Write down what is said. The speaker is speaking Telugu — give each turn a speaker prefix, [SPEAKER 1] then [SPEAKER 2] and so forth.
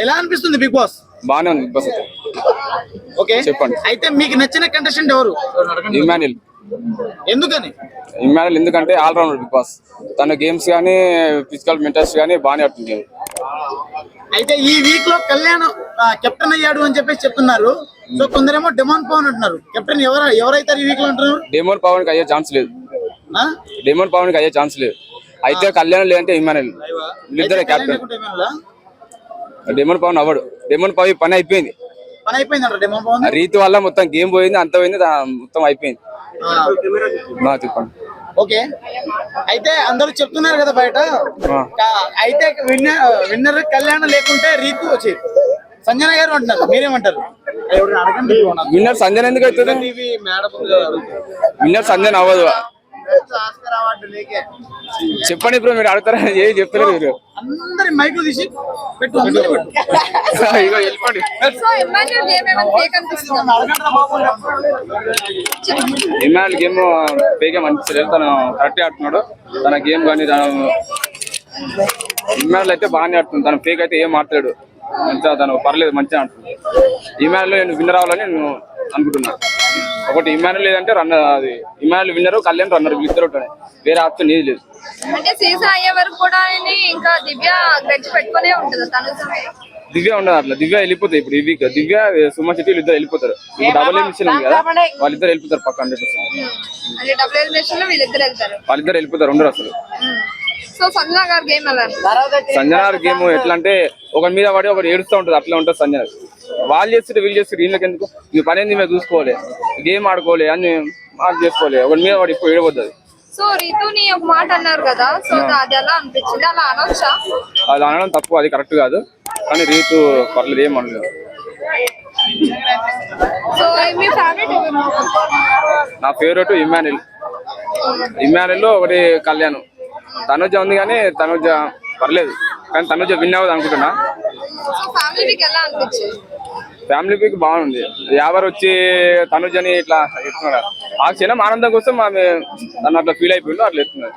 [SPEAKER 1] ఎలా అనిపిస్తుంది బిగ్ బాస్?
[SPEAKER 2] బానే ఉంది బిగ్ బాస్.
[SPEAKER 1] ఓకే
[SPEAKER 2] చెప్పండి.
[SPEAKER 1] అయితే మీకు నచ్చిన కంటెస్టెంట్ ఎవరు?
[SPEAKER 2] ఇమాన్యుల్.
[SPEAKER 1] ఎందుకని?
[SPEAKER 2] ఇమాన్యుల్ ఎందుకంటే ఆల్రౌండర్ బిగ్ బాస్. తన గేమ్స్ కానీ ఫిజికల్ మెంటల్స్ కానీ బాగానే ఆడుతుంది.
[SPEAKER 1] అయితే ఈ వీక్ లో కళ్యాణ్ కెప్టెన్ అయ్యాడు అని చెప్పేసి చెప్తున్నారు. సో కొందరేమో డెమాన్ పవన్ అంటున్నారు. కెప్టెన్ ఎవరైతారు ఈ వీక్ లో అంటున్నారు?
[SPEAKER 2] డేమోన్ పవన్ కి అయ్యే ఛాన్స్ లేదు. డేమోన్ పవన్ కి అయ్యే ఛాన్స్ లేదు. అయితే కళ్యాణ్ లేదంటే ఇమాన్యుల్ వీళ్ళిద్దరే కెప్టెన్. డేమోన్ పవన్ అవ్వడు. డేమోన్ పవన్ పని అయిపోయింది. రీతి వల్ల మొత్తం గేమ్ పోయింది, అంత పోయింది, మొత్తం అయిపోయింది. చెప్పండి.
[SPEAKER 1] ఓకే అయితే అందరూ చెప్తున్నారు కదా బయట. అయితే విన్నర్ కళ్యాణ్ లేకుంటే రీతు వచ్చి సంజన గారు అంటున్నారు. మీరేమంటారు?
[SPEAKER 2] విన్నర్ సంజన ఎందుకు అవుతుంది? విన్నర్ సంజన అవ్వదు. చెప్పండి ఇప్పుడు మీరు అడుగుతారా? ఏ చెప్తారు మీరు?
[SPEAKER 1] అందరి మైకులు తీసి పెట్టు.
[SPEAKER 2] వెళ్ళిపోండి. ఇమాన్యుల్ గేమ్ ఫేక్ ఏం అనిపిస్తలేదు. తను కరెక్ట్ ఆడుతున్నాడు. తన గేమ్ కానీ ఇమాన్యుల్ అయితే బాగానే ఆడుతుంది. తన ఫేక్ అయితే ఏం ఆడతాడు. మంచిగా తను పర్లేదు, మంచిగా ఆడుతుంది. ఇమాన్యుల్ నేను విన్నర్ అవ్వాలని నేను అనుకుంటున్నాను. ఒకటి ఇమాన్యుల్ లేదంటే రన్నర్, అది ఇమాన్యుల్ విన్నర్, కళ్యాణ్ రన్నర్, వీళ్ళిద్దరు ఉంటాయి. వేరే ఆప్షన్ ఏది లేదు.
[SPEAKER 3] అంటే సీజన్ అయ్యే వరకు కూడా ఇంకా దివ్య గడిచి పెట్టుకునే ఉంటుంది.
[SPEAKER 2] దివ్య ఉండదు అట్లా. దివ్య వెళ్ళిపోతాయి ఇప్పుడు. ఈ వీక్ దివ్య సుమన్ శెట్టి ఇద్దరు వెళ్ళిపోతారు. ఇప్పుడు డబుల్ ఎలిమినేషన్ ఉంది కదా, వాళ్ళిద్దరు వెళ్ళిపోతారు పక్క 100%.
[SPEAKER 3] డబుల్ ఎలిమినేషన్ లో వీళ్ళిద్దరు వెళ్తారు.
[SPEAKER 2] వాళ్ళిద్దరు వెళ్ళిపోతారు, ఉండరు అసలు.
[SPEAKER 3] సో సంజన గారి గేమ్ ఎలా?
[SPEAKER 2] సంజన గారి గేమ్ ఎట్లా అంటే ఒకరి మీద పడి ఒకటి ఏడుస్తూ ఉంటుంది. అట్లా ఉంటుంది సంజన. వాళ్ళు చేస్తుంటే వీళ్ళు చేస్తారు. వీళ్ళకి ఎందుకు? మీ పని ఏంది? మేము చూసుకోవాలి, గేమ్ ఆడుకోవాలి, అన్ని మాకు చేసుకోవాలి. ఒకరి మీద వాడు ఇప్పుడు ఏడవద్దు.
[SPEAKER 3] సో రీతుని ఒక మాట అన్నారు కదా, సో అది ఎలా అనిపించింది? అలా అనొచ్చా?
[SPEAKER 2] అది అనడం తప్పు, అది కరెక్ట్ కాదు. కానీ రీతు పర్లేదు, ఏం అనలేదు.
[SPEAKER 3] సో మీ ఫేవరెట్?
[SPEAKER 2] నా ఫేవరెట్ ఇమాన్యుల్. ఇమాన్యుల్ ఒకటి కళ్యాణ్. తనుజ ఉంది కానీ తనుజ పర్లేదు, కానీ తనుజ విన్ అవ్వదు అనుకుంటున్నా. ఫ్యామిలీ వీక్ బాగుంది. ఎవరు వచ్చి తనుజని ఇట్లా ఎత్తున్నారు. ఆ క్షణం ఆనందం కోసం ఆమె తను అట్లా ఫీల్ అయిపోయిందో అట్లా ఎత్తున్నారు.